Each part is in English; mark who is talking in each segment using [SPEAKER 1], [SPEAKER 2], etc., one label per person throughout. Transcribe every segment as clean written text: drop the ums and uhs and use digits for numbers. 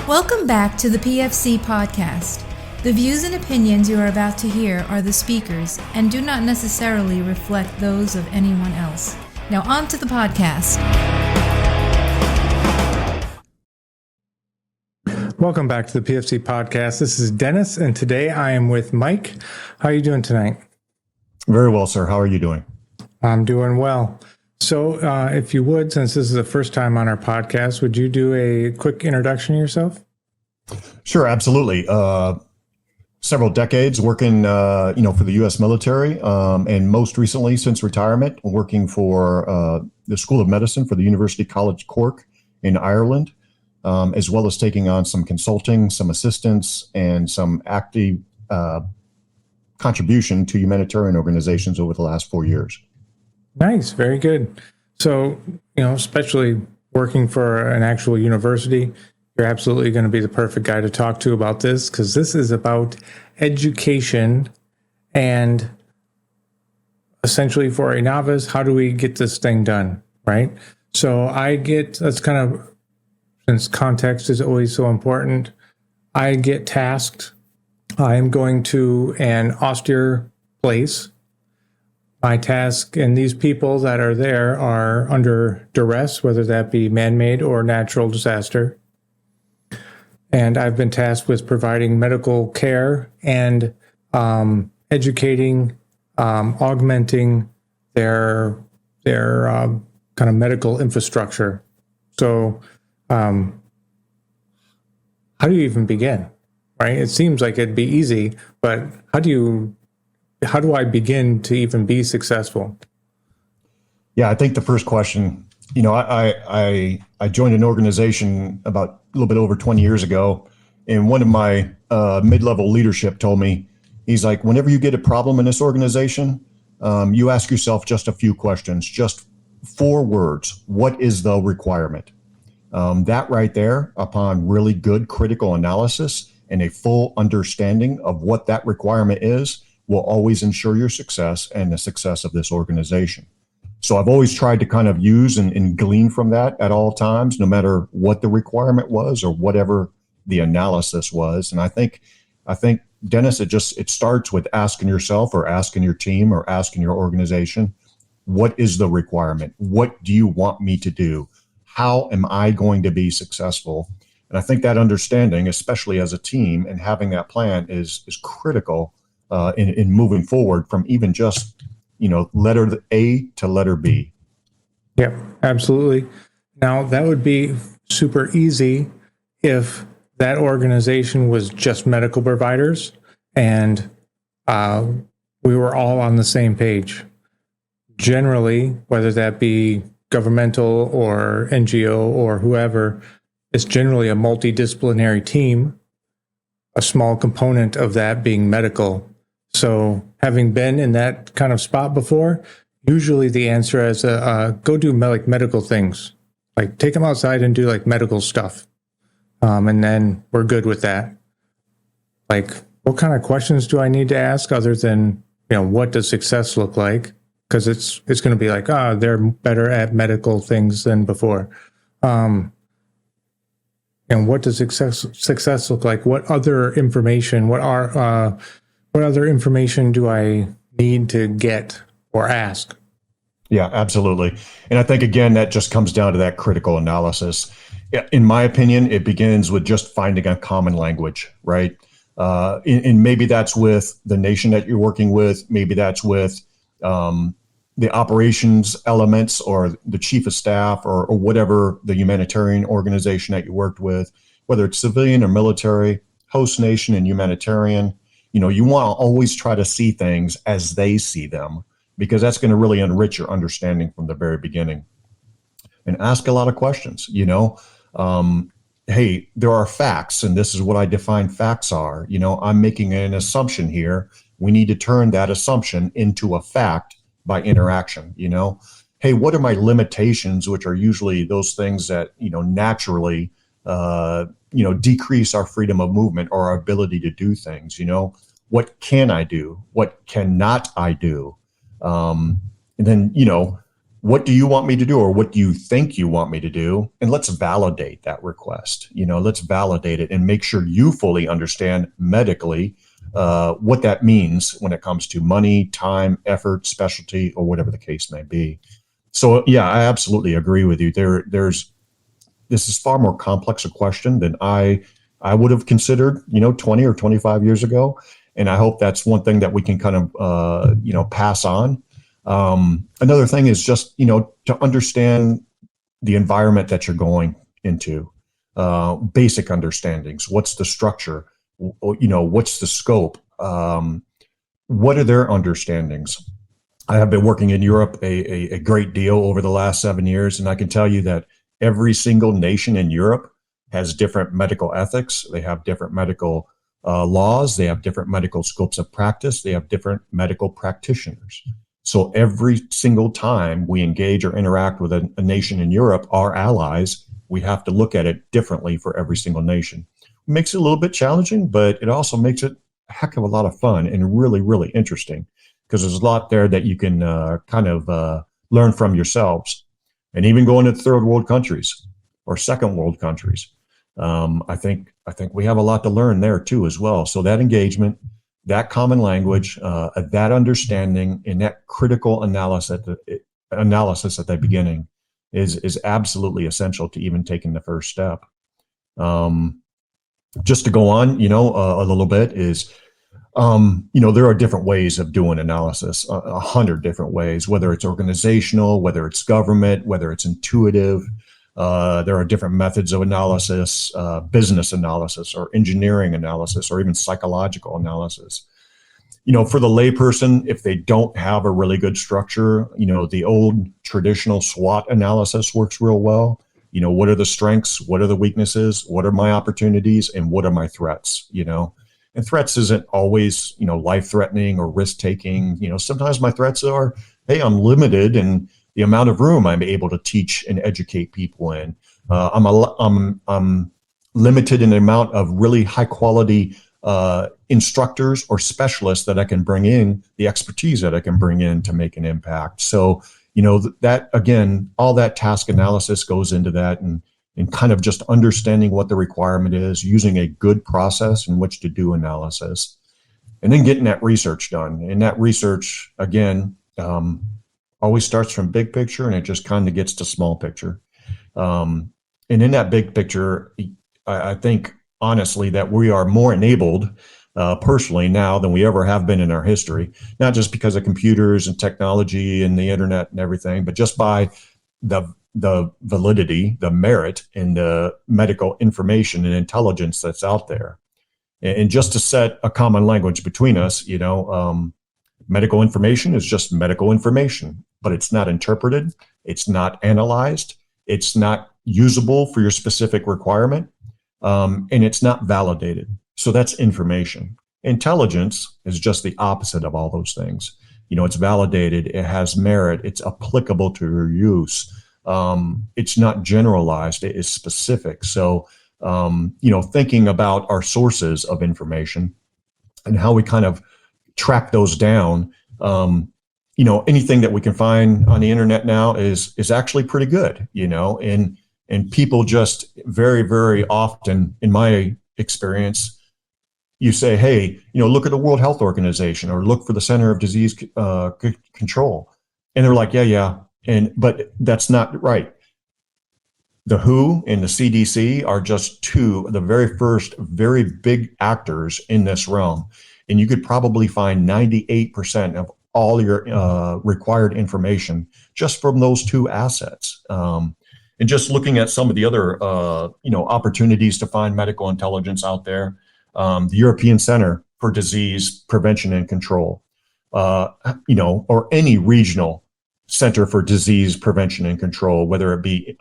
[SPEAKER 1] Welcome back to the PFC podcast. The views and opinions you are about to hear are the speakers and do not necessarily reflect those of anyone else. Now on to the podcast.
[SPEAKER 2] Welcome back to the PFC podcast. This is Dennis, and today I am with Mike. How are you doing tonight?
[SPEAKER 3] Very well, sir. How are you doing?
[SPEAKER 2] I'm doing well. So if you would, since this is the first time on our podcast, would you do a quick introduction of yourself?
[SPEAKER 3] Sure, absolutely. Several decades working, for the U.S. military, and most recently, since retirement, working for the School of Medicine for the University College Cork in Ireland, as well as taking on some consulting, some assistance, and some active contribution to humanitarian organizations over the last 4 years.
[SPEAKER 2] Nice. Very good. So, especially working for an actual university, you're absolutely going to be the perfect guy to talk to about this, because this is about education and essentially for a novice, how do we get this thing done, right? So that's kind of, since context is always so important, I get tasked. I am going to an austere place. My task, and these people that are there are under duress, whether that be man-made or natural disaster. And I've been tasked with providing medical care and educating, augmenting their kind of medical infrastructure. So how do you even begin, right? It seems like it'd be easy, but how do I begin to even be successful?
[SPEAKER 3] Yeah, I think the first question, I joined an organization about a little bit over 20 years ago, and one of my mid-level leadership told me, he's like, whenever you get a problem in this organization, you ask yourself just a few questions, just 4 words. What is the requirement? That right there, upon really good critical analysis and a full understanding of what that requirement is, will always ensure your success and the success of this organization. So I've always tried to kind of use and glean from that at all times, no matter what the requirement was or whatever the analysis was. And I think, Dennis, it starts with asking yourself or asking your team or asking your organization, what is the requirement? What do you want me to do? How am I going to be successful? And I think that understanding, especially as a team, and having that plan is critical in moving forward from even just, letter A to letter B.
[SPEAKER 2] Yep, absolutely. Now, that would be super easy if that organization was just medical providers and we were all on the same page. Generally, whether that be governmental or NGO or whoever, it's generally a multidisciplinary team, a small component of that being medical. So having been in that kind of spot before, usually the answer is go do medical things, like take them outside and do like medical stuff. And then we're good with that. Like, what kind of questions do I need to ask other than, what does success look like? Because it's going to be like, they're better at medical things than before. And what does success look like? What other information, what other information do I need to get or ask?
[SPEAKER 3] Yeah, absolutely. And I think, again, that just comes down to that critical analysis. In my opinion, it begins with just finding a common language, right? And maybe that's with the nation that you're working with. Maybe that's with the operations elements or the chief of staff or whatever the humanitarian organization that you worked with, whether it's civilian or military, host nation and humanitarian. You want to always try to see things as they see them, because that's going to really enrich your understanding from the very beginning. And ask a lot of questions, hey, there are facts, and this is what I define facts are. I'm making an assumption here. We need to turn that assumption into a fact by interaction. Hey, what are my limitations, which are usually those things that, naturally, decrease our freedom of movement or our ability to do things. What can I do? What cannot I do? And then, what do you want me to do, or what do you think you want me to do? And let's validate that request. Let's validate it and make sure you fully understand medically what that means when it comes to money, time, effort, specialty, or whatever the case may be. So yeah, I absolutely agree with you. This is far more complex a question than I would have considered, 20 or 25 years ago. And I hope that's one thing that we can kind of, pass on. Another thing is just, to understand the environment that you're going into, basic understandings. What's the structure? What's the scope? What are their understandings? I have been working in Europe a great deal over the last 7 years, and I can tell you that every single nation in Europe has different medical ethics. They have different medical laws. They have different medical scopes of practice. They have different medical practitioners. So every single time we engage or interact with a nation in Europe, our allies, we have to look at it differently for every single nation. It makes it a little bit challenging, but it also makes it a heck of a lot of fun and really, really interesting, because there's a lot there that you can learn from yourselves. And even going to third world countries or second world countries, I think we have a lot to learn there too as well. So that engagement, that common language, that understanding, and that critical analysis at the beginning is absolutely essential to even taking the first step. Just to go on, a little bit is, there are different ways of doing analysis, 100 different ways, whether it's organizational, whether it's government, whether it's intuitive. There are different methods of analysis, business analysis or engineering analysis, or even psychological analysis. For the layperson, if they don't have a really good structure, the old traditional SWOT analysis works real well. What are the strengths? What are the weaknesses? What are my opportunities? And what are my threats? And threats isn't always, life-threatening or risk-taking. Sometimes my threats are, hey, I'm limited in the amount of room I'm able to teach and educate people in. I'm limited in the amount of really high-quality instructors or specialists that I can bring in, the expertise that I can bring in to make an impact. So, that, again, all that task analysis goes into that, and kind of just understanding what the requirement is, using a good process in which to do analysis, and then getting that research done. And that research, again, always starts from big picture, and it just kind of gets to small picture. And in that big picture, I think, honestly, that we are more enabled personally now than we ever have been in our history, not just because of computers and technology and the internet and everything, but just by the validity, the merit in the medical information and intelligence that's out there. And just to set a common language between us, medical information is just medical information, but it's not interpreted, it's not analyzed, it's not usable for your specific requirement, and it's not validated. So that's information. Intelligence is just the opposite of all those things. It's validated, it has merit, it's applicable to your use. It's not generalized, it is specific. So, thinking about our sources of information and how we kind of track those down, anything that we can find on the internet now is actually pretty good, and people just very, very often, in my experience, you say, hey, look at the World Health Organization or look for the Center of Disease Control. And they're like, yeah. But that's not right. The WHO and the CDC are just two of the very first, very big actors in this realm. And you could probably find 98% of all your required information just from those two assets. And just looking at some of the other, opportunities to find medical intelligence out there, the European Center for Disease Prevention and Control, or any regional Center for Disease Prevention and Control, whether it be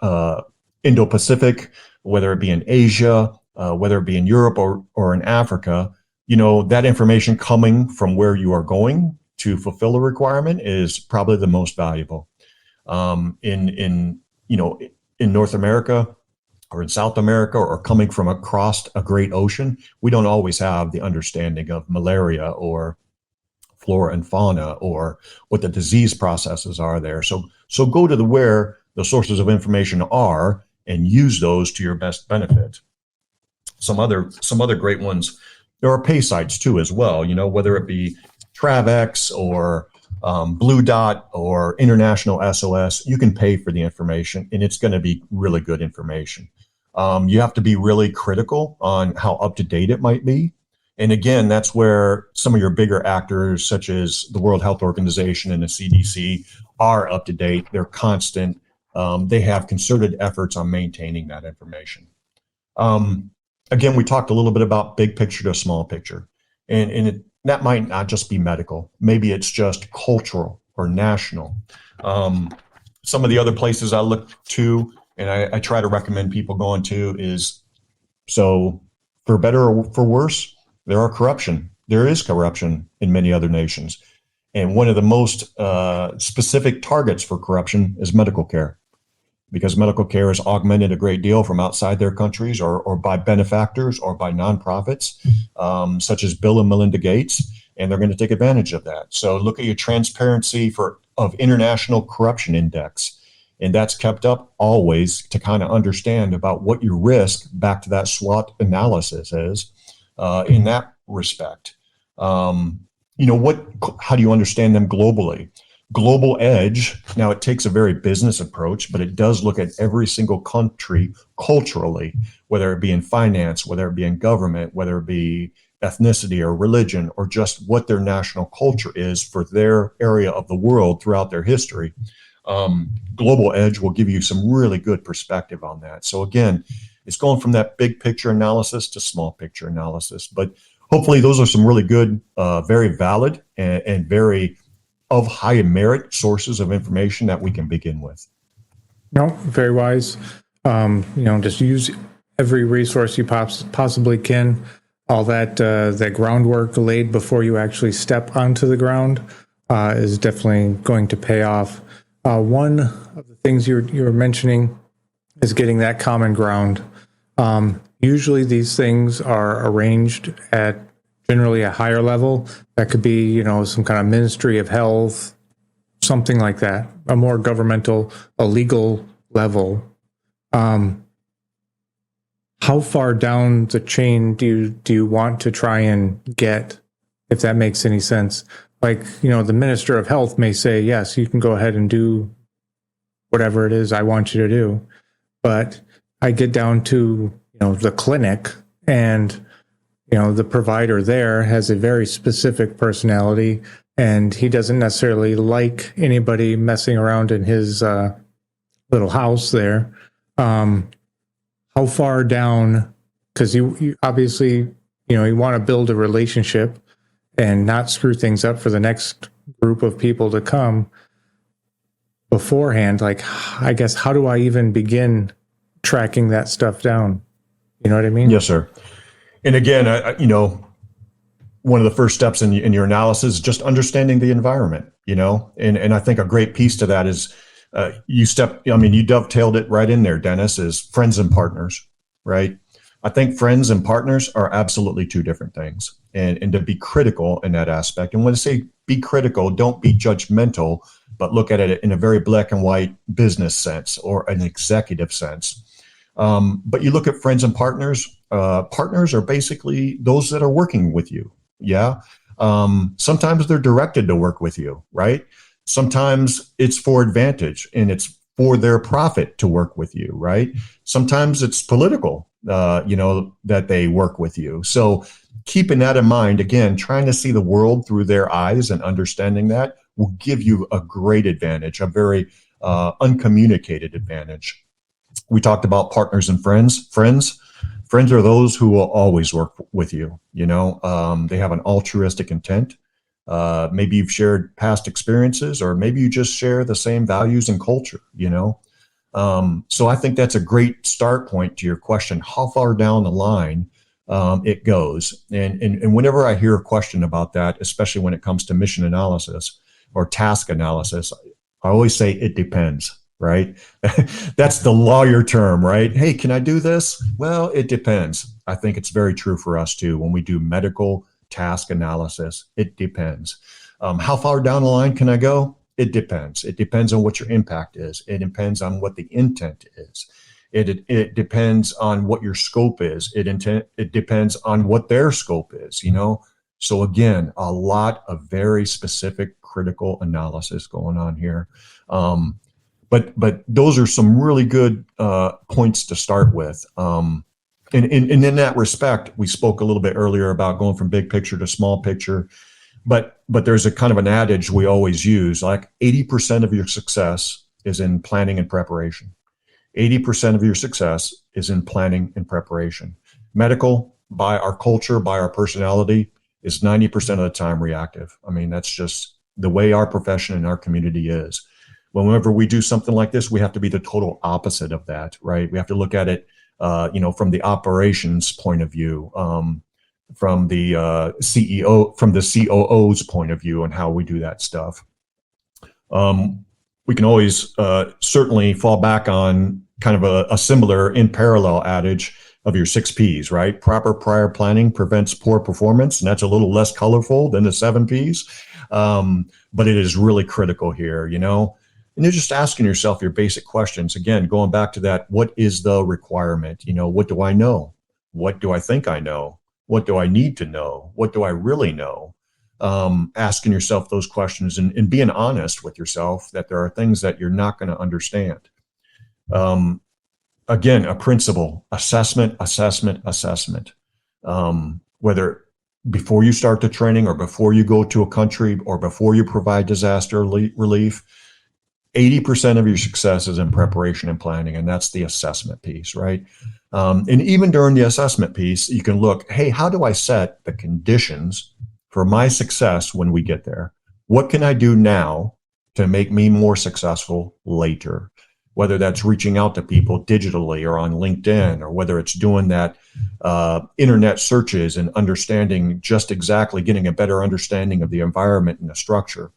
[SPEAKER 3] Indo-Pacific, whether it be in Asia, whether it be in Europe or in Africa, that information coming from where you are going to fulfill a requirement is probably the most valuable. In North America or in South America, or coming from across a great ocean, we don't always have the understanding of malaria or flora and fauna or what the disease processes are there. So go to where the sources of information are and use those to your best benefit. Some other great ones. There are pay sites too as well, whether it be TravX or Blue Dot or International SOS. You can pay for the information, and it's going to be really good information. You have to be really critical on how up to date it might be. And again, that's where some of your bigger actors, such as the World Health Organization and the CDC, are up to date. They're constant. They have concerted efforts on maintaining that information. Again, we talked a little bit about big picture to small picture. And that might not just be medical. Maybe it's just cultural or national. Some of the other places I look to, and I try to recommend people going to, is, so for better or for worse, there is corruption in many other nations. And one of the most specific targets for corruption is medical care, because medical care is augmented a great deal from outside their countries or by benefactors or by nonprofits, such as Bill and Melinda Gates, and they're going to take advantage of that. So look at your Transparency of International Corruption Index, and that's kept up always to kind of understand about what your risk, back to that SWOT analysis, is in that respect. How do you understand them globally? Global Edge, now it takes a very business approach, but it does look at every single country culturally, whether it be in finance, whether it be in government, whether it be ethnicity or religion, or just what their national culture is for their area of the world throughout their history. Global Edge will give you some really good perspective on that. So again, it's going from that big picture analysis to small picture analysis. But hopefully those are some really good, very valid and very of high merit sources of information that we can begin with.
[SPEAKER 2] No, very wise. Just use every resource you possibly can. All that groundwork laid before you actually step onto the ground is definitely going to pay off. One of the things you're mentioning is getting that common ground. Usually these things are arranged at generally a higher level. That could be, some kind of Ministry of Health, something like that, a more governmental, a legal level. How far down the chain do you want to try and get, if that makes any sense? Like, the Minister of Health may say, yes, you can go ahead and do whatever it is I want you to do. But I get down to, the clinic, and the provider there has a very specific personality, and he doesn't necessarily like anybody messing around in his little house there. How far down? Because you obviously, you want to build a relationship and not screw things up for the next group of people to come beforehand. Like, I guess, how do I even begin tracking that stuff down? You know what I mean?
[SPEAKER 3] Yes, sir. And again, one of the first steps in your analysis is just understanding the environment, and I think a great piece to that is you dovetailed it right in there, Dennis, is friends and partners, right? I think friends and partners are absolutely two different things, and to be critical in that aspect. And when I say be critical, don't be judgmental, but look at it in a very black and white business sense or an executive sense. But you look at friends and partners. Partners are basically those that are working with you. Yeah. Sometimes they're directed to work with you, right? Sometimes it's for advantage and it's for their profit to work with you, right? Sometimes it's political, that they work with you. So keeping that in mind, again, trying to see the world through their eyes and understanding that will give you a great advantage, a very uncommunicated advantage. We talked about partners and friends. Friends are those who will always work with you. They have an altruistic intent. Maybe you've shared past experiences, or maybe you just share the same values and culture, So I think that's a great start point to your question, how far down the line it goes. And whenever I hear a question about that, especially when it comes to mission analysis or task analysis, I always say it depends. Right? That's the lawyer term, right? Hey, can I do this? Well, it depends. I think it's very true for us too. When we do medical task analysis, it depends. How far down the line can I go? It depends. It depends on what your impact is. It depends on what the intent is. It depends on what your scope is. It depends on what their scope is, you know? So again, a lot of very specific critical analysis going on here. But those are some really good points to start with. And in that respect, we spoke a little bit earlier about going from big picture to small picture. But there's a kind of an adage we always use, like 80% of your success is in planning and preparation. 80% of your success is in planning and preparation. Medical, by our culture, by our personality, is 90% of the time reactive. I mean, that's just the way our profession and our community is. Whenever we do something like this, we have to be the total opposite of that, right? We have to look at it, from the operations point of view, from the COO's point of view, and how we do that stuff. We can always certainly fall back on kind of a similar in parallel adage of your 6 Ps, right? Proper prior planning prevents poor performance, and that's a little less colorful than the 7 Ps, but it is really critical here, you know? And you're just asking yourself your basic questions. Again, going back to that, what is the requirement? You know, what do I know? What do I think I know? What do I need to know? What do I really know? Asking yourself those questions and being honest with yourself that there are things that you're not going to understand. Again, a principle: assessment. Whether before you start the training or before you go to a country or before you provide disaster relief, 80% of your success is in preparation and planning, and that's the assessment piece, right? And even during the assessment piece, you can look, hey, how do I set the conditions for my success when we get there? What can I do now to make me more successful later? Whether that's reaching out to people digitally or on LinkedIn, or whether it's doing that internet searches and understanding just exactly, getting a better understanding of the environment and the structure.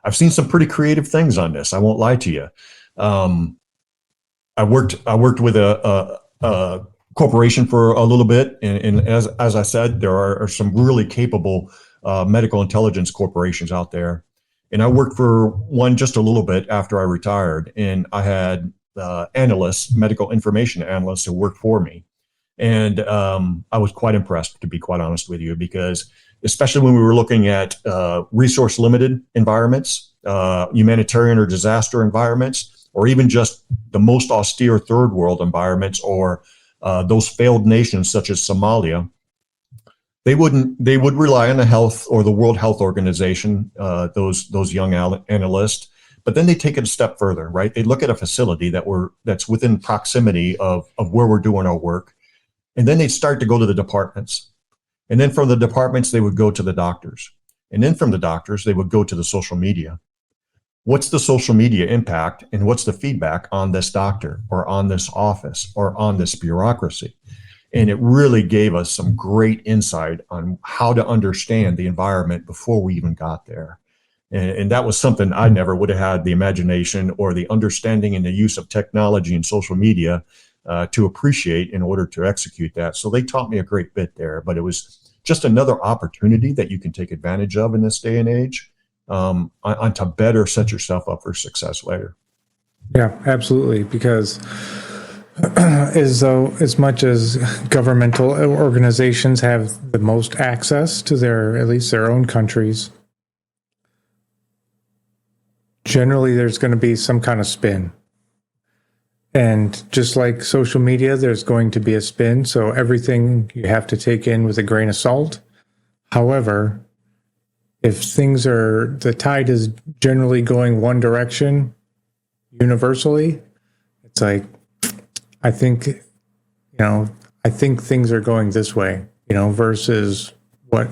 [SPEAKER 3] I've seen some pretty creative things on this. I won't lie to you. I worked with a corporation for a little bit, and as I said, there are some really capable medical intelligence corporations out there. And I worked for one just a little bit after I retired, and I had analysts, medical information analysts, who worked for me. And I was quite impressed, to be quite honest with you, because especially when we were looking at resource-limited environments, humanitarian or disaster environments, or even just the most austere third world environments, or those failed nations such as Somalia, they would rely on the health or the World Health Organization, those young analysts, but then they take it a step further, right? They look at a facility that's within proximity of where we're doing our work, and then they start to go to the departments. And then from the departments, they would go to the doctors. And then from the doctors, they would go to the social media. What's the social media impact, and what's the feedback on this doctor or on this office or on this bureaucracy? And it really gave us some great insight on how to understand the environment before we even got there. And that was something I never would have had the imagination or the understanding and the use of technology and social media to appreciate in order to execute that. So they taught me a great bit there, but it was just another opportunity that you can take advantage of in this day and age, on to better set yourself up for success later.
[SPEAKER 2] Yeah, absolutely. Because as much as governmental organizations have the most access to at least their own countries, generally there's going to be some kind of spin. And just like social media, there's going to be a spin. So everything you have to take in with a grain of salt. However, if the tide is generally going one direction universally, it's like, I think things are going this way, versus what,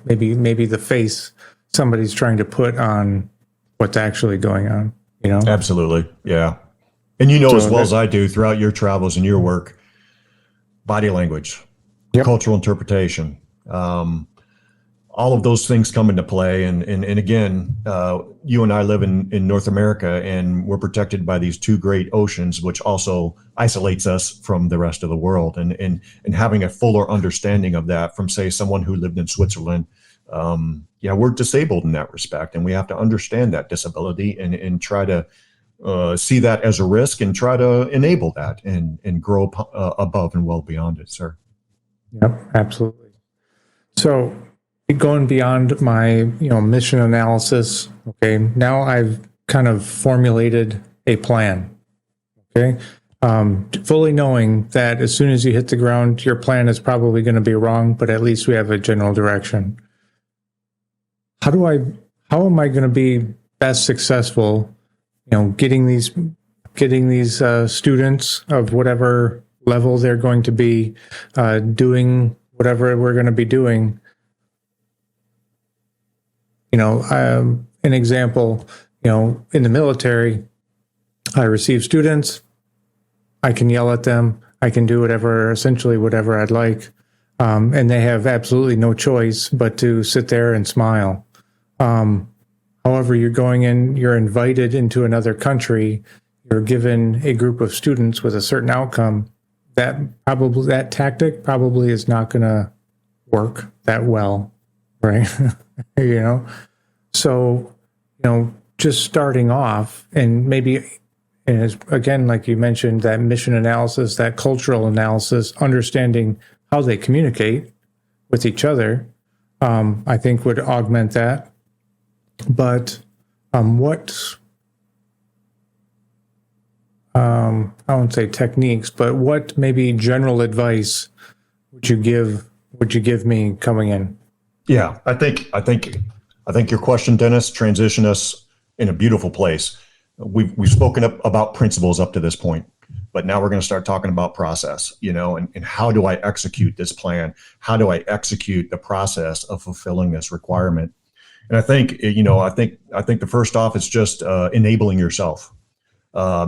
[SPEAKER 2] maybe the face somebody's trying to put on what's actually going on,
[SPEAKER 3] Absolutely. Yeah. And as well as I do throughout your travels and your work, body language, yep, cultural interpretation, all of those things come into play. And again, you and I live in North America, and we're protected by these two great oceans, which also isolates us from the rest of the world. And having a fuller understanding of that from, say, someone who lived in Switzerland Yeah, we're disabled in that respect, and we have to understand that disability and try to see that as a risk and try to enable that and grow above and well beyond it, sir.
[SPEAKER 2] Yep, absolutely. So going beyond my, mission analysis, okay, now I've kind of formulated a plan, okay? Fully knowing that as soon as you hit the ground, your plan is probably going to be wrong, but at least we have a general direction. How am I going to be best successful, getting these students of whatever level they're going to be doing whatever we're going to be doing. An example, in the military, I receive students, I can yell at them, I can do essentially whatever I'd like, and they have absolutely no choice but to sit there and smile. However, you're invited into another country, you're given a group of students with a certain outcome, that tactic probably is not going to work that well, right? So, just starting off and maybe, and again, like you mentioned, that mission analysis, that cultural analysis, understanding how they communicate with each other, I think would augment that. But I won't say techniques, but what maybe general advice would you give me coming in?
[SPEAKER 3] Yeah, I think your question, Dennis, transitioned us in a beautiful place. We've spoken about principles up to this point, but now we're going to start talking about process, and how do I execute this plan? How do I execute the process of fulfilling this requirement? And I think, I think the first off is just enabling yourself,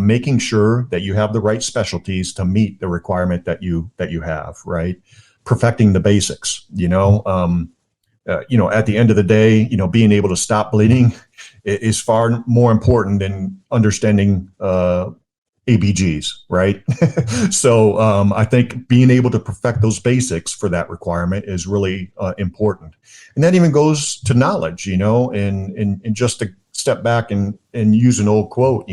[SPEAKER 3] making sure that you have the right specialties to meet the requirement that you have, right? Perfecting the basics, at the end of the day, being able to stop bleeding is far more important than understanding ABGs, right? So I think being able to perfect those basics for that requirement is really important. And that even goes to knowledge, and just to step back and use an old quote,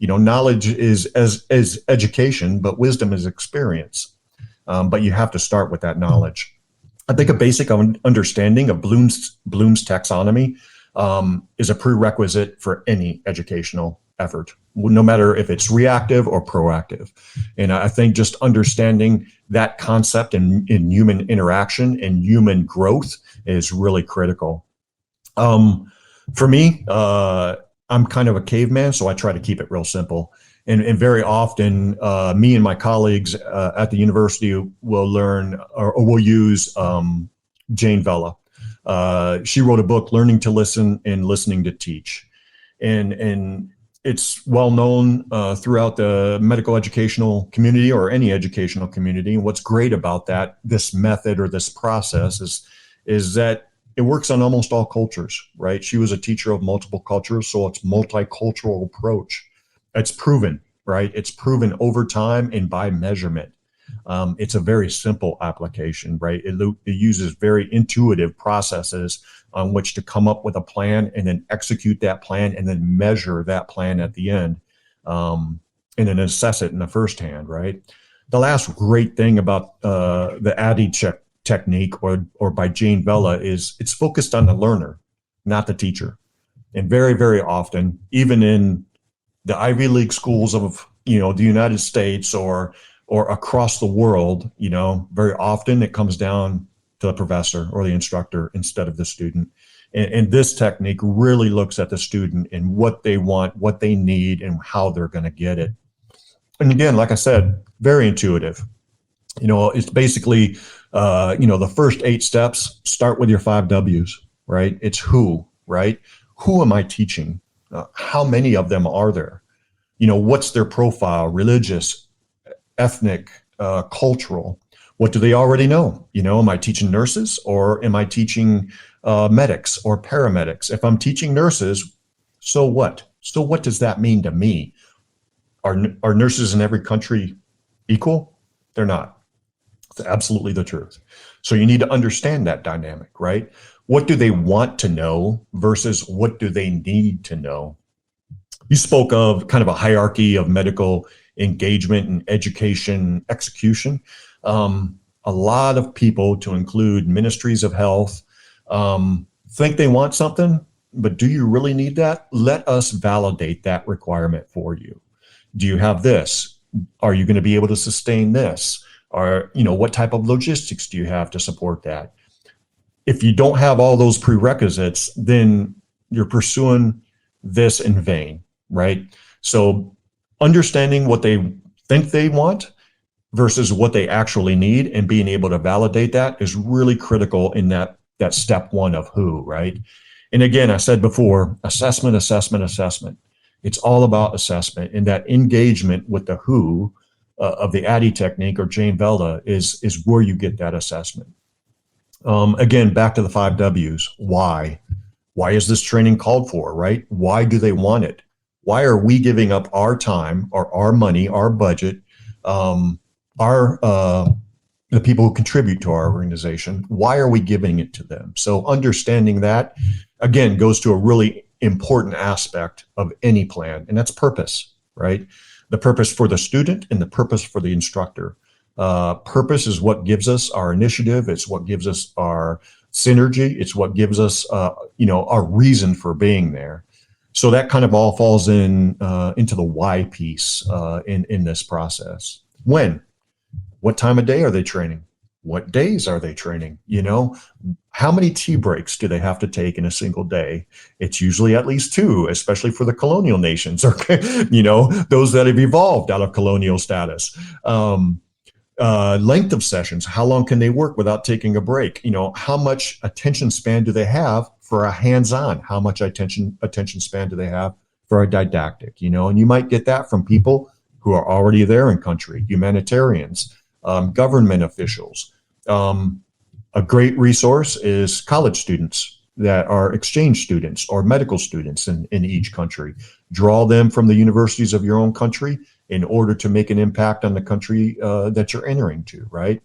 [SPEAKER 3] knowledge is as education, but wisdom is experience. But you have to start with that knowledge. I think a basic understanding of Bloom's taxonomy is a prerequisite for any educational effort, no matter if it's reactive or proactive. And I think just understanding that concept in human interaction and human growth is really critical. For me, I'm kind of a caveman, so I try to keep it real simple. And very often, me and my colleagues at the university will learn or will use Jane Vella. She wrote a book, Learning to Listen and Listening to Teach. And it's well known throughout the medical educational community or any educational community. And what's great about this method or this process is that it works on almost all cultures, right? She was a teacher of multiple cultures, so it's multicultural approach. It's proven, right? It's proven over time and by measurement. It's a very simple application, right? It uses very intuitive processes on which to come up with a plan and then execute that plan and then measure that plan at the end, and then assess it in the first hand, right? The last great thing about the ADDIE technique or by Jane Vella is it's focused on the learner, not the teacher. And very, very often, even in the Ivy League schools of, the United States or across the world, very often it comes down to the professor or the instructor instead of the student. And this technique really looks at the student and what they want, what they need, and how they're going to get it. And again, like I said, very intuitive. It's basically, the first 8 steps start with your 5 W's, right? It's who, right? Who am I teaching? How many of them are there? What's their profile, religious, ethnic, cultural? What do they already know? Am I teaching nurses or am I teaching medics or paramedics? If I'm teaching nurses, so what? So what does that mean to me? Are nurses in every country equal? They're not. It's absolutely the truth. So you need to understand that dynamic, right? What do they want to know versus what do they need to know? You spoke of kind of a hierarchy of medical engagement and education execution. A lot of people, to include ministries of health, think they want something, but do you really need that? Let us validate that requirement for you. Do you have this? Are you going to be able to sustain this? Or, what type of logistics do you have to support that? If you don't have all those prerequisites, then you're pursuing this in vain, right? So understanding what they think they want versus what they actually need and being able to validate that is really critical in that step one of who, right? And again, I said before, assessment. It's all about assessment, and that engagement with the who of the ADDIE technique or Jane Vella is where you get that assessment. Again, back to the 5 W's. Why? Why is this training called for, right? Why do they want it? Why are we giving up our time or our money, our budget, the people who contribute to our organization? Why are we giving it to them? So understanding that, again, goes to a really important aspect of any plan, and that's purpose, right? The purpose for the student and the purpose for the instructor. Purpose is what gives us our initiative. It's what gives us our synergy. It's what gives us, our reason for being there. So that kind of all falls into the why piece in this process. When? What time of day are they training? What days are they training? How many tea breaks do they have to take in a single day? It's usually at least 2, especially for the colonial nations, or those that have evolved out of colonial status. Length of sessions. How long can they work without taking a break? How much attention span do they have for a hands-on? How much attention span do they have for a didactic? And you might get that from people who are already there in country, humanitarians, government officials. A great resource is college students that are exchange students or medical students in each country. Draw them from the universities of your own country in order to make an impact on the country that you're entering to, right?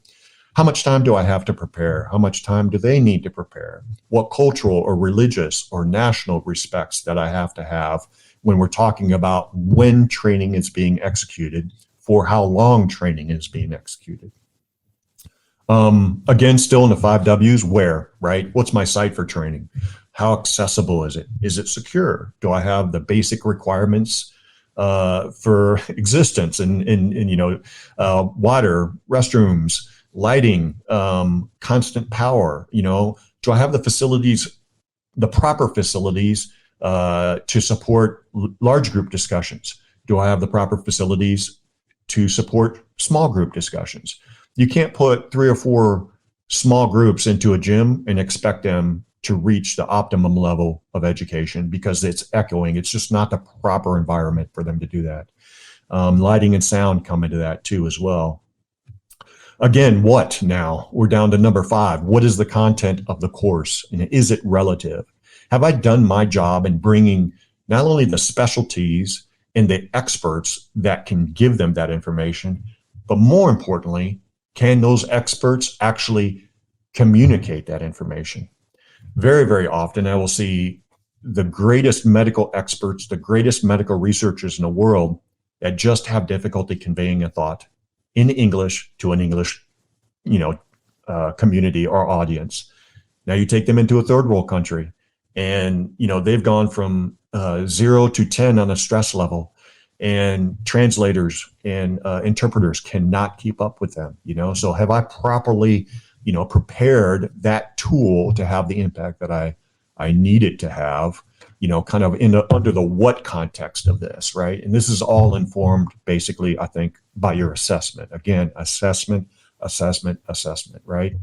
[SPEAKER 3] How much time do I have to prepare? How much time do they need to prepare? What cultural or religious or national respects that I have to have when we're talking about when training is being executed, for how long training is being executed. Again, still in the 5 W's, where, right? What's my site for training? How accessible is it? Is it secure? Do I have the basic requirements for existence and water, restrooms, lighting, constant power? Do I have the facilities, the proper facilities to support large group discussions? Do I have the proper facilities to support small group discussions? You can't put 3 or 4 small groups into a gym and expect them to reach the optimum level of education because it's echoing. It's just not the proper environment for them to do that. Lighting and sound come into that too as well. Again, what now? We're down to number 5. What is the content of the course? And is it relative? Have I done my job in bringing not only the specialties and the experts that can give them that information, but more importantly, can those experts actually communicate that information? Very, very often I will see the greatest medical experts, the greatest medical researchers in the world that just have difficulty conveying a thought in English to an English, community or audience. Now you take them into a third world country and, they've gone from 0 to 10 on a stress level, and translators and interpreters cannot keep up with them, So have I properly, prepared that tool to have the impact that I need it to have, kind of under the what context of this, right? And this is all informed basically, I think, by your assessment. Again, assessment, right?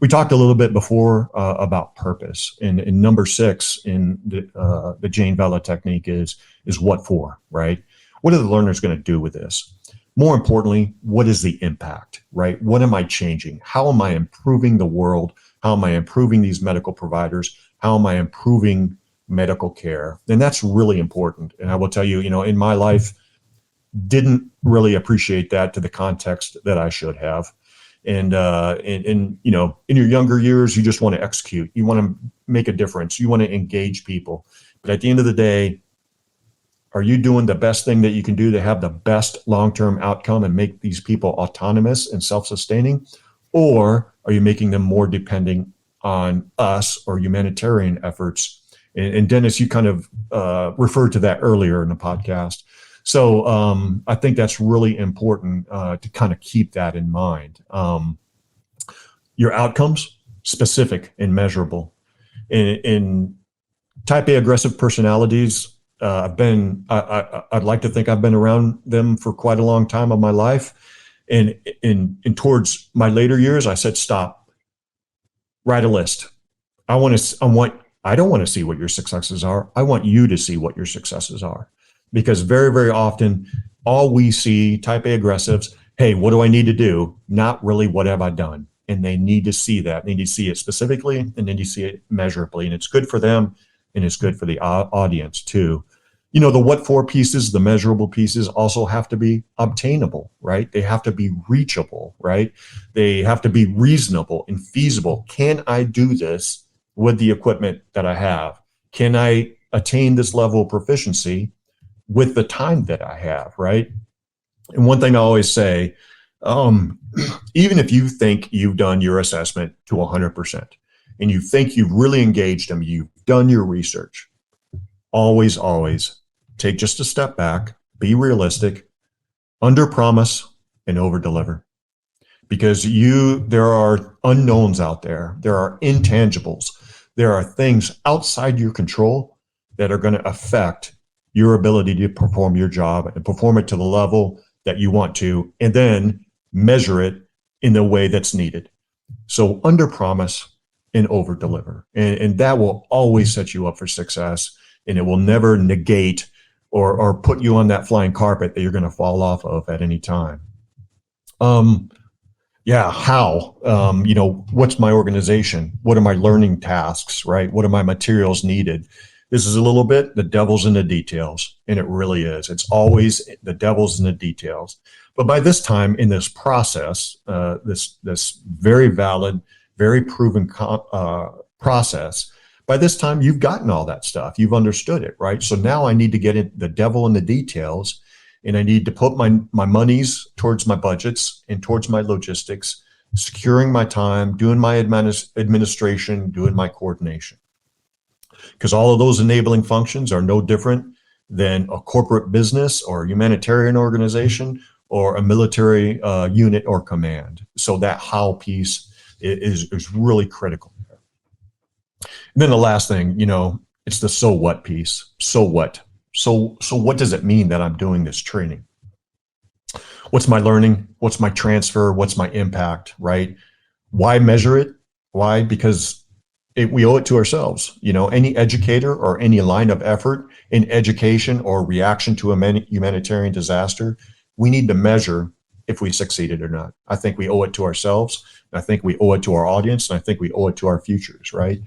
[SPEAKER 3] We talked a little bit before about purpose, and number 6 in the Jane Vella technique is what for, right? What are the learners going to do with this? More importantly, what is the impact, right? What am I changing? How am I improving the world? How am I improving these medical providers? How am I improving medical care? And that's really important. And I will tell you, in my life, didn't really appreciate that to the context that I should have. And you know, in your younger years, you just want to execute. You want to make a difference. You want to engage people. But at the end of the day, are you doing the best thing that you can do to have the best long-term outcome and make these people autonomous and self-sustaining? Or are you making them more dependent on us or humanitarian efforts? And Dennis, you kind of referred to that earlier in the podcast. So I think that's really important to kind of keep that in mind. Your outcomes, specific and measurable. In type A aggressive personalities, I'd like to think I've been around them for quite a long time of my life. And towards my later years, I said, stop, write a list. I don't want to see what your successes are. I want you to see what your successes are. Because very, very often, all we see, type A aggressives, hey, what do I need to do? Not really, what have I done? And they need to see that. They need to see it specifically, and they need to see it measurably. And it's good for them, and it's good for the audience too. You know, the what for pieces, the measurable pieces also have to be obtainable, right? They have to be reachable, right? They have to be reasonable and feasible. Can I do this with the equipment that I have? Can I attain this level of proficiency with the time that I have, right? And one thing I always say, even if you think you've done your assessment to 100% and you think you've really engaged them, you've done your research, always take just a step back, be realistic, under promise and over deliver. Because there are unknowns out there. There are intangibles. There are things outside your control that are going to affect your ability to perform your job and perform it to the level that you want to, and then measure it in the way that's needed. So under promise and over deliver. And that will always set you up for success, and it will never negate or put you on that flying carpet that you're going to fall off of at any time. How? You know, what's my organization? What are my learning tasks, right? What are my materials needed? This is a little bit the devil's in the details, and it really is. It's always the devil's in the details. But by this time in this process, this very valid, very proven process, by this time you've gotten all that stuff. You've understood it, right? So now I need to get the devil in the details, and I need to put my monies towards my budgets and towards my logistics, securing my time, doing my administration, doing my coordination. Because all of those enabling functions are no different than a corporate business or a humanitarian organization or a military unit or command. So that how piece is really critical. And then the last thing, you know, it's the so what piece. So what? So what does it mean that I'm doing this training? What's my learning? What's my transfer? What's my impact, right? Why measure it? Why? Because we owe it to ourselves. You know, any educator or any line of effort in education or reaction to a humanitarian disaster, we need to measure if we succeeded or not. I think we owe it to ourselves. I think we owe it to our audience. And I think we owe it to our futures, right?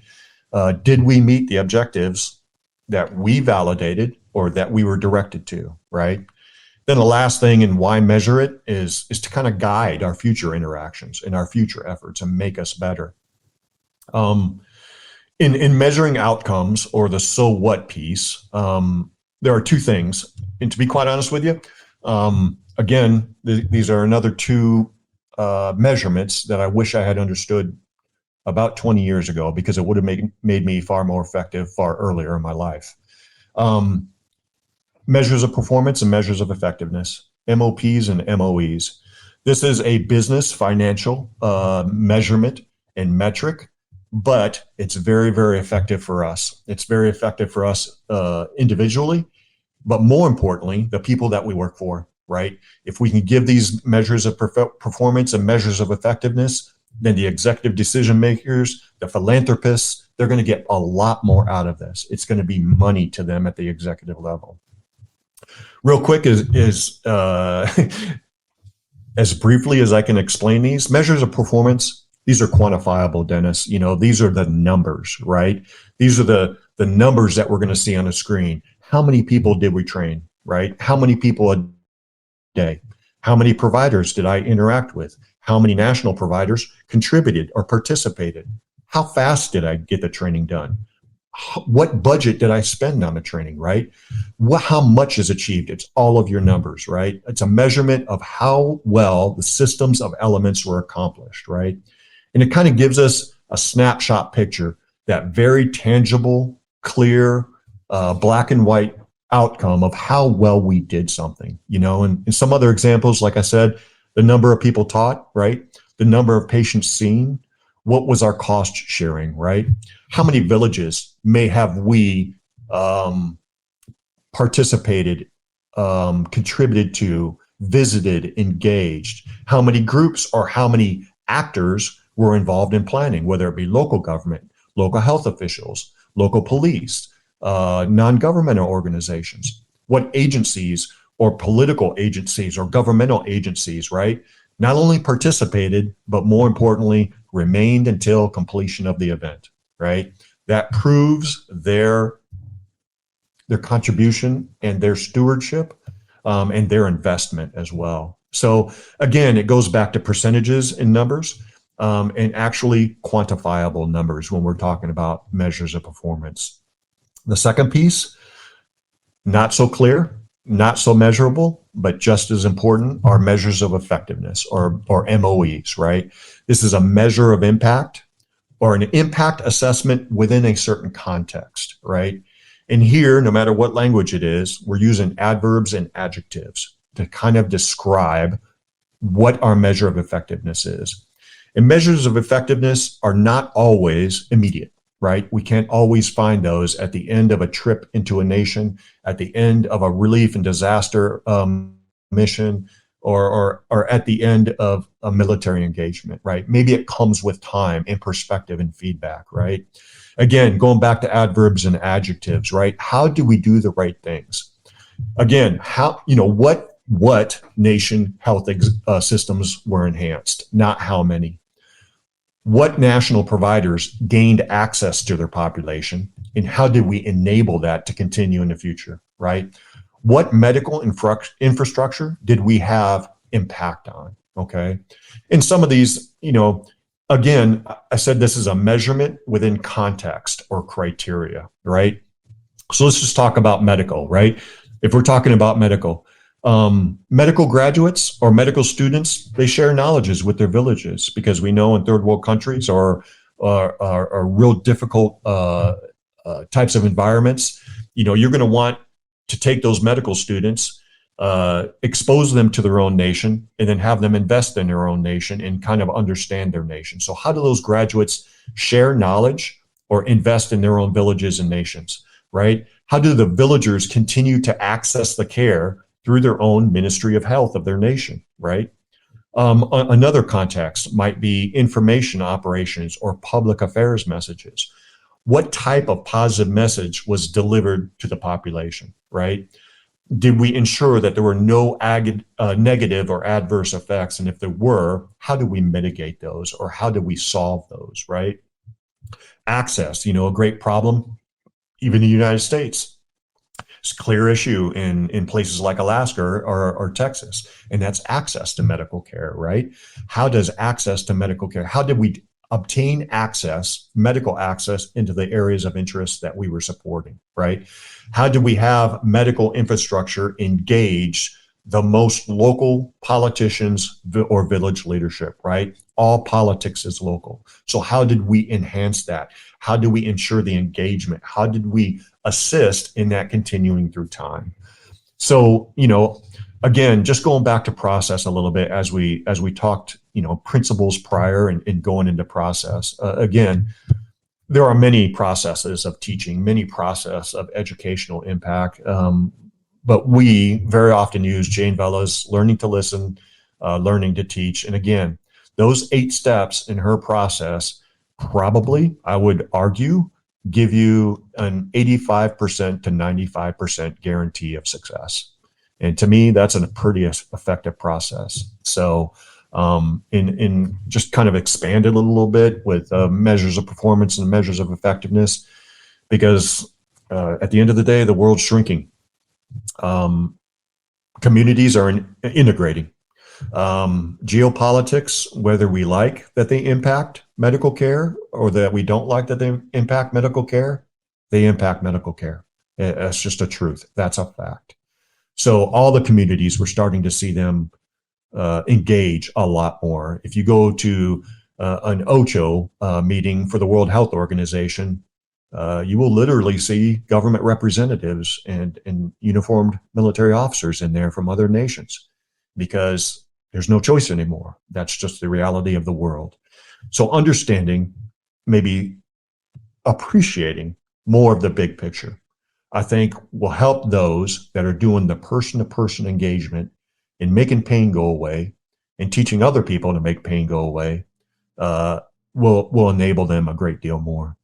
[SPEAKER 3] Did we meet the objectives that we validated or that we were directed to, right? Then the last thing, and why measure it, is to kind of guide our future interactions and our future efforts and make us better. In measuring outcomes, or the so what piece, there are two things. And to be quite honest with you, again, these are another two measurements that I wish I had understood about 20 years ago, because it would have made me far more effective far earlier in my life. Measures of performance and measures of effectiveness, MOPs and MOEs. This is a business financial measurement and metric, but it's very, very effective for us. It's very effective for us individually, but more importantly, the people that we work for, right? If we can give these measures of performance and measures of effectiveness, then the executive decision makers, the philanthropists, they're going to get a lot more out of this. It's going to be money to them at the executive level. Real quick, is as briefly as I can explain these, measures of performance, these are quantifiable, Dennis. You know, these are the numbers, right? These are the numbers that we're going to see on a screen. How many people did we train, right? How many people a day? How many providers did I interact with? How many national providers contributed or participated? How fast did I get the training done? What budget did I spend on the training, right? How much is achieved? It's all of your numbers, right? It's a measurement of how well the systems of elements were accomplished, right? And it kind of gives us a snapshot picture, that very tangible, clear, black and white outcome of how well we did something, and some other examples, like I said, the number of people taught, right? The number of patients seen, what was our cost sharing, right? How many villages may have we participated, contributed to, visited, engaged? How many groups or how many actors were involved in planning, whether it be local government, local health officials, local police, non-governmental organizations? What agencies or political agencies or governmental agencies, right, not only participated, but more importantly, remained until completion of the event, right? That proves their contribution and their stewardship, and their investment as well. So again, it goes back to percentages and numbers, and actually quantifiable numbers when we're talking about measures of performance. The second piece, not so clear, not so measurable, but just as important, are measures of effectiveness, or MOEs, right? This is a measure of impact, or an impact assessment within a certain context, right? And here, no matter what language it is, we're using adverbs and adjectives to kind of describe what our measure of effectiveness is. And measures of effectiveness are not always immediate, right? We can't always find those at the end of a trip into a nation, at the end of a relief and disaster mission, or at the end of a military engagement, right? Maybe it comes with time and perspective and feedback, right? Again, going back to adverbs and adjectives, right? How do we do the right things? Again, what nation health systems were enhanced, not how many. What national providers gained access to their population, and how did we enable that to continue in the future, right? What medical infrastructure did we have impact on, okay? And some of these, again, I said this is a measurement within context or criteria, right? So let's just talk about medical, right? If we're talking about medical graduates or medical students, they share knowledges with their villages, because we know in third world countries are real difficult types of environments. You're going to want to take those medical students, expose them to their own nation, and then have them invest in their own nation and kind of understand their nation. So how do those graduates share knowledge or invest in their own villages and nations, right? How do the villagers continue to access the care through their own Ministry of Health of their nation, right? Another context might be information operations or public affairs messages. What type of positive message was delivered to the population, right? Did we ensure that there were no negative or adverse effects? And if there were, how do we mitigate those, or how do we solve those, right? Access, a great problem, even in the United States. It's a clear issue in places like Alaska or Texas, and that's access to medical care, right? How does access to medical care, how did we obtain access, medical access, into the areas of interest that we were supporting, right? How do we have medical infrastructure engage the most local politicians or village leadership, right? All politics is local. So how did we enhance that? How do we ensure the engagement? How did we assist in that continuing through time? So, again, just going back to process a little bit as we talked, principles prior and going into process. Again, there are many processes of teaching, many process of educational impact. But we very often use Jane Vella's learning to listen, learning to teach. And again, those 8 steps in her process probably, I would argue, give you an 85% to 95% guarantee of success. And to me, that's a pretty effective process. So in just kind of expanded a little bit with measures of performance and measures of effectiveness, because at the end of the day, the world's shrinking. Communities are integrating. Geopolitics, whether we like that they impact medical care or that we don't like that they impact medical care, they impact medical care. That's just a truth. That's a fact. So all the communities, we're starting to see them engage a lot more. If you go to an OCHO meeting for the World Health Organization, you will literally see government representatives and uniformed military officers in there from other nations, because there's no choice anymore. That's just the reality of the world. So understanding, maybe appreciating more of the big picture, I think will help those that are doing the person-to-person engagement in making pain go away and teaching other people to make pain go away. Will enable them a great deal more.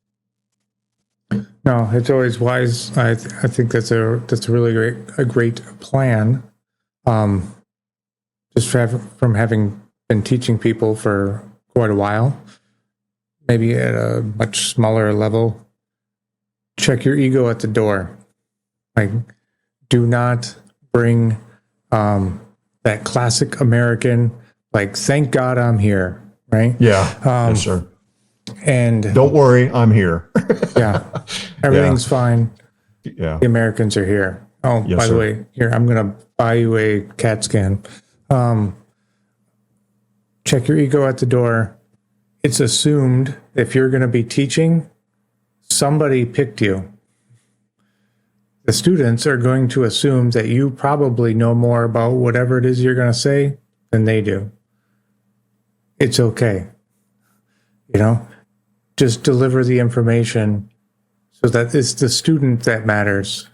[SPEAKER 2] No, it's always wise. I think that's a really great plan. Just from having been teaching people for quite a while, maybe at a much smaller level, check your ego at the door. Like, do not bring that classic American, like, thank God I'm here, right?
[SPEAKER 3] Yeah, yes, sir.
[SPEAKER 2] And
[SPEAKER 3] don't worry, I'm here.
[SPEAKER 2] Yeah, everything's fine.
[SPEAKER 3] Yeah,
[SPEAKER 2] the Americans are here. Oh,
[SPEAKER 3] yes,
[SPEAKER 2] by
[SPEAKER 3] sir.
[SPEAKER 2] the way, here, I'm going to buy you a CAT scan. Check your ego at the door. It's assumed if you're going to be teaching, somebody picked you. The students are going to assume that you probably know more about whatever it is you're going to say than they do. It's okay. Just deliver the information so that it's the student that matters,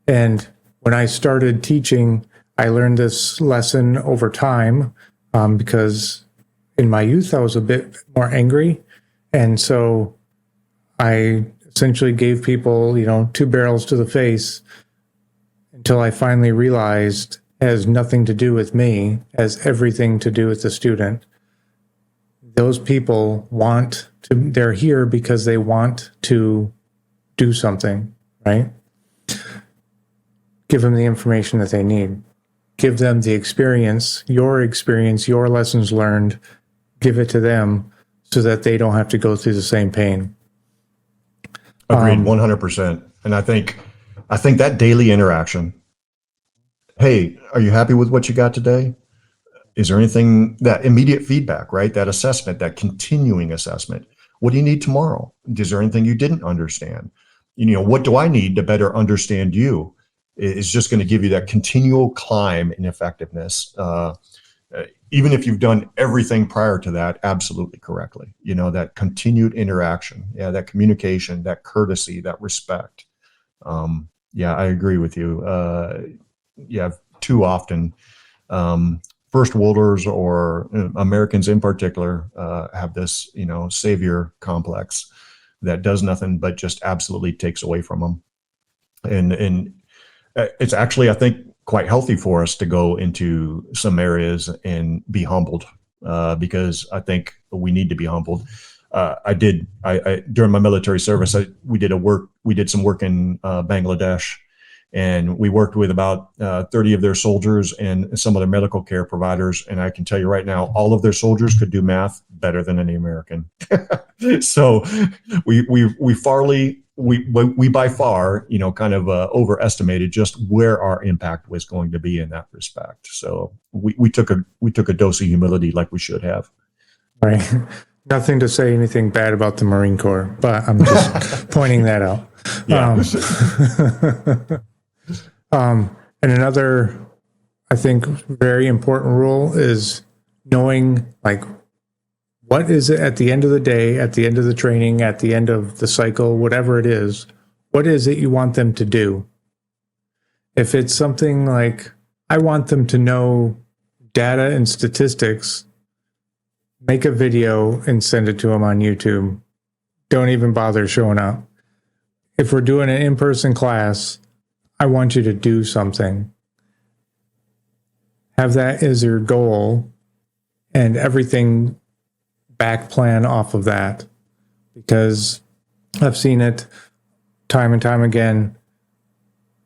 [SPEAKER 2] And when I started teaching, I learned this lesson over time because in my youth, I was a bit more angry. And so I essentially gave people, 2 barrels to the face until I finally realized it has nothing to do with me, it has everything to do with the student. Those people they're here because they want to do something, right? Give them the information that they need. Give them the experience, your lessons learned, give it to them so that they don't have to go through the same pain.
[SPEAKER 3] Agreed, 100%. And I think that daily interaction, hey, are you happy with what you got today? Is there anything, that immediate feedback, right? That assessment, that continuing assessment. What do you need tomorrow? Is there anything you didn't understand? What do I need to better understand you? It's just going to give you that continual climb in effectiveness. Even if you've done everything prior to that absolutely correctly, that continued interaction, that communication, that courtesy, that respect. I agree with you. Too often, First Worlders or Americans in particular have this, savior complex that does nothing but just absolutely takes away from them. And it's actually, I think, quite healthy for us to go into some areas and be humbled because I think we need to be humbled. I during my military service, we did some work in Bangladesh. And we worked with about 30 of their soldiers and some of their medical care providers. And I can tell you right now, all of their soldiers could do math better than any American. So we by far, kind of overestimated just where our impact was going to be in that respect. So we took a dose of humility like we should have.
[SPEAKER 2] Right. Nothing to say anything bad about the Marine Corps, but I'm just pointing that out.
[SPEAKER 3] Yeah.
[SPEAKER 2] And another, I think, very important rule is knowing, like, what is it at the end of the day, at the end of the training, at the end of the cycle, whatever it is, what is it you want them to do? If it's something like, I want them to know data and statistics, make a video and send it to them on YouTube. Don't even bother showing up. If we're doing an in-person class, I want you to do something. Have that as your goal and everything back plan off of that. Because I've seen it time and time again,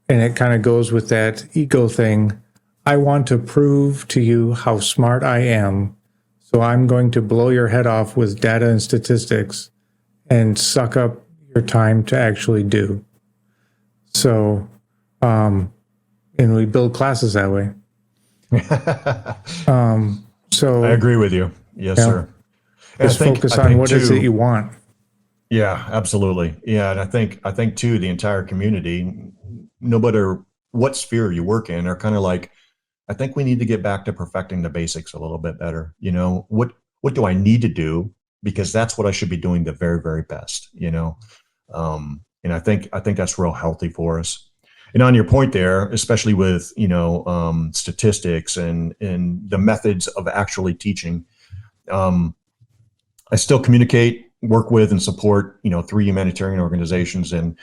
[SPEAKER 2] and it kind of goes with that ego thing. I want to prove to you how smart I am. So I'm going to blow your head off with data and statistics and suck up your time to actually do. So, and we build classes that way. So
[SPEAKER 3] I agree with you. Yes, sir. And
[SPEAKER 2] just focus on what is it you want.
[SPEAKER 3] Yeah, absolutely. Yeah, and I think too, the entire community, no matter what sphere you work in, are kind of like, I think we need to get back to perfecting the basics a little bit better. You know, what do I need to do? Because that's what I should be doing the very, very best, you know? And I think that's real healthy for us. And on your point there, especially with, statistics and the methods of actually teaching, I still communicate, work with, and support, 3 humanitarian organizations. And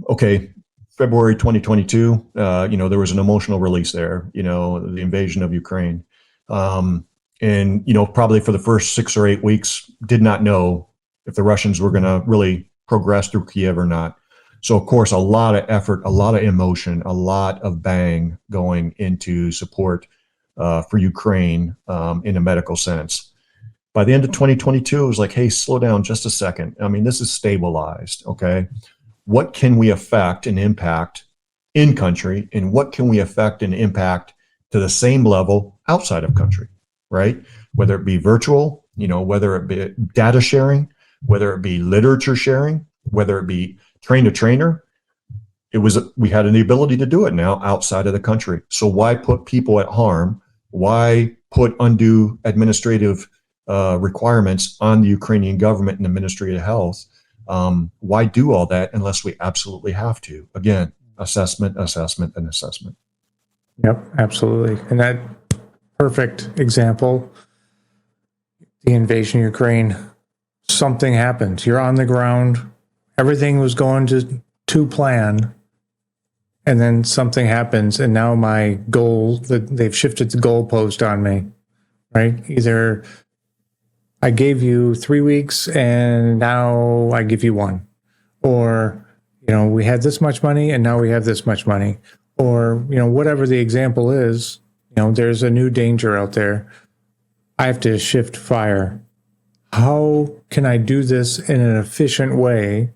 [SPEAKER 3] okay, February 2022, there was an emotional release there, the invasion of Ukraine. And, probably for the first 6 or 8 weeks, did not know if the Russians were going to really progress through Kiev or not. So, of course, a lot of effort, a lot of emotion, a lot of bang going into support for Ukraine in a medical sense. By the end of 2022, it was like, hey, slow down just a second. I mean, this is stabilized, okay? What can we affect and impact in country, and what can we affect and impact to the same level outside of country, right? Whether it be virtual, whether it be data sharing, whether it be literature sharing, whether it be train to trainer, we had the ability to do it now outside of the country. So why put people at harm? Why put undue administrative requirements on the Ukrainian government and the Ministry of Health? Why do all that unless we absolutely have to? Again, assessment, and assessment.
[SPEAKER 2] Yep, absolutely. And that perfect example, the invasion of Ukraine, something happened. You're on the ground. Everything was going to plan. And then something happens. And now my goal, they've shifted the goalpost on me, right? Either I gave you 3 weeks and now I give you 1. Or, we had this much money and now we have this much money. Or, whatever the example is, there's a new danger out there. I have to shift fire. How can I do this in an efficient way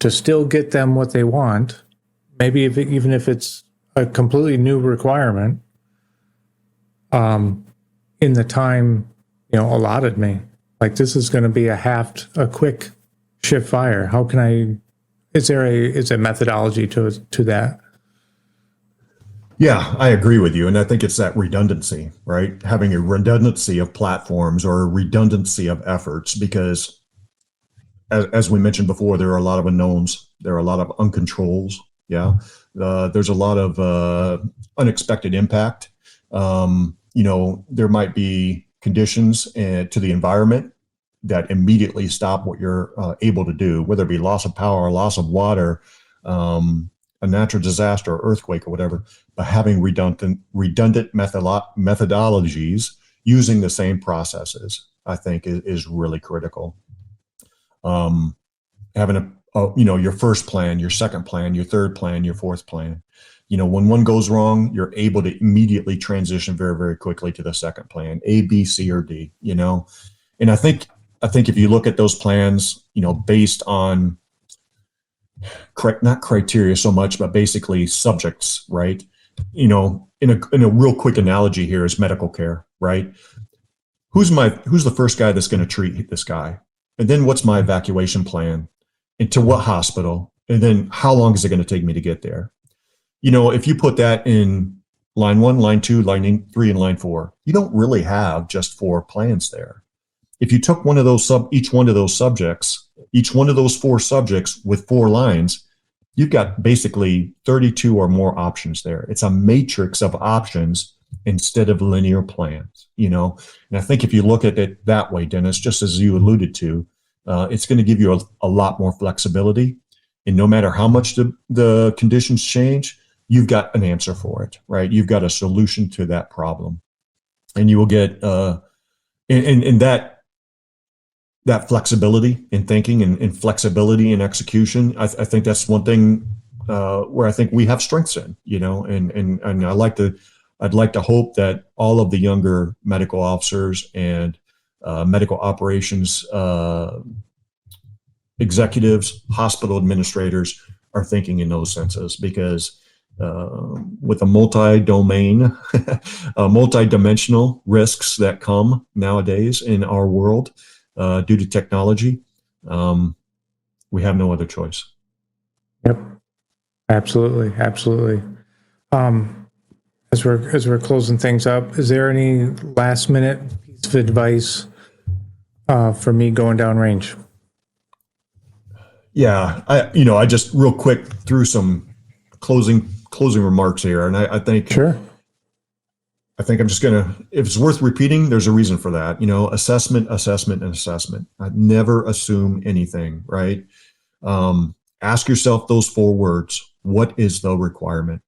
[SPEAKER 2] to still get them what they want? Maybe even if it's a completely new requirement, in the time, allotted me. Like, this is going to be a quick shift fire. How can is there a methodology to that?
[SPEAKER 3] Yeah, I agree with you. And I think it's that redundancy, right? Having a redundancy of platforms or a redundancy of efforts, because as we mentioned before, there are a lot of unknowns. There are a lot of uncontrols. Yeah. There's a lot of unexpected impact. There might be conditions to the environment that immediately stop what you're able to do, whether it be loss of power, loss of water, a natural disaster or earthquake or whatever. But having redundant methodologies using the same processes, I think is really critical. Having your first plan, your second plan, your third plan, your fourth plan. When one goes wrong, you're able to immediately transition very, very quickly to the second plan, A, B, C, or D, And I think if you look at those plans, based on not criteria so much, but basically subjects, right? In a real quick analogy here is medical care, right? Who's the first guy that's going to treat this guy? And then what's my evacuation plan? And to what hospital? And then how long is it going to take me to get there? If you put that in line 1, line 2, line 3, and line 4, you don't really have just 4 plans there. If you took each one of those subjects, each one of those 4 subjects with 4 lines, you've got basically 32 or more options there. It's a matrix of options instead of linear plans, And I think if you look at it that way, Dennis, just as you alluded to, it's going to give you a lot more flexibility. And no matter how much the conditions change, you've got an answer for it, right? You've got a solution to that problem. And you will get, and that flexibility in thinking and flexibility in execution, I think that's one thing where I think we have strengths in, and I like to I'd like to hope that all of the younger medical officers and medical operations executives, hospital administrators are thinking in those senses, because with a multi-domain, multi-dimensional risks that come nowadays in our world due to technology, we have no other choice.
[SPEAKER 2] Yep, absolutely. As we're closing things up, is there any last minute piece of advice for me going downrange?
[SPEAKER 3] Yeah, I just real quick threw some closing remarks here, and I think
[SPEAKER 2] sure.
[SPEAKER 3] I think I'm just gonna, if it's worth repeating, there's a reason for that. Assessment. I'd never assume anything, right? Ask yourself those 4 words. What is the requirement?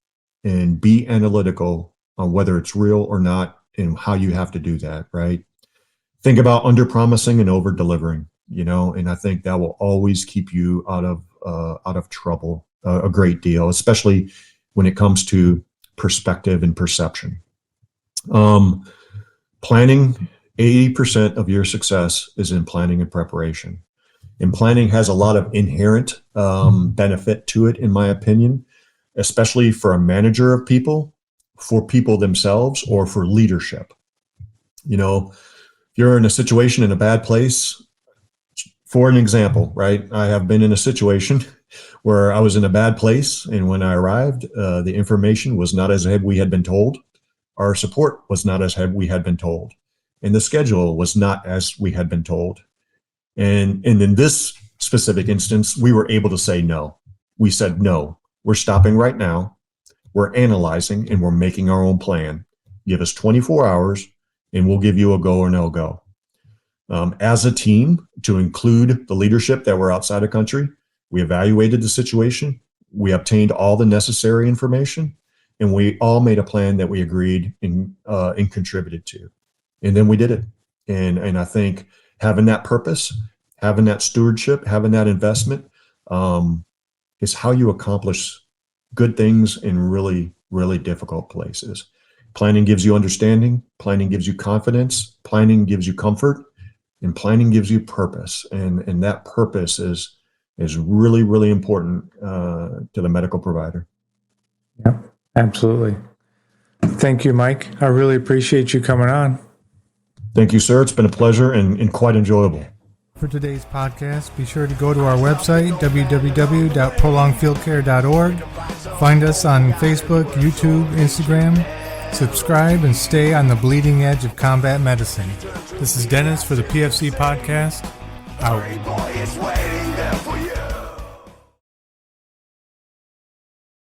[SPEAKER 3] And be analytical on whether it's real or not and how you have to do that, right? Think about under-promising and over-delivering, and I think that will always keep you out of trouble a great deal, especially when it comes to perspective and perception. Planning, 80% of your success is in planning and preparation. And planning has a lot of inherent benefit to it, in my opinion, especially for a manager of people, for people themselves, or for leadership. If you're in a situation in a bad place, for an example, right? I have been in a situation where I was in a bad place, and when I arrived, the information was not as we had been told. Our support was not as we had been told, and the schedule was not as we had been told. And in this specific instance, we were able to say no. We said, no, we're stopping right now. We're analyzing and we're making our own plan. Give us 24 hours and we'll give you a go or no go. As a team, to include the leadership that were outside the country, we evaluated the situation. We obtained all the necessary information, and we all made a plan that we agreed and contributed to. And then we did it. And I think having that purpose, having that stewardship, having that investment is how you accomplish good things in really, really difficult places. Planning gives you understanding. Planning gives you confidence. Planning gives you comfort. And planning gives you purpose. And that purpose is really, really important to the medical provider.
[SPEAKER 2] Yep, absolutely. Thank you, Mike. I really appreciate you coming on.
[SPEAKER 3] Thank you, sir. It's been a pleasure and quite enjoyable.
[SPEAKER 4] For today's podcast, be sure to go to our website, www.prolongfieldcare.org. Find us on Facebook, YouTube, Instagram. Subscribe and stay on the bleeding edge of combat medicine. This is Dennis for the PFC Podcast. Out.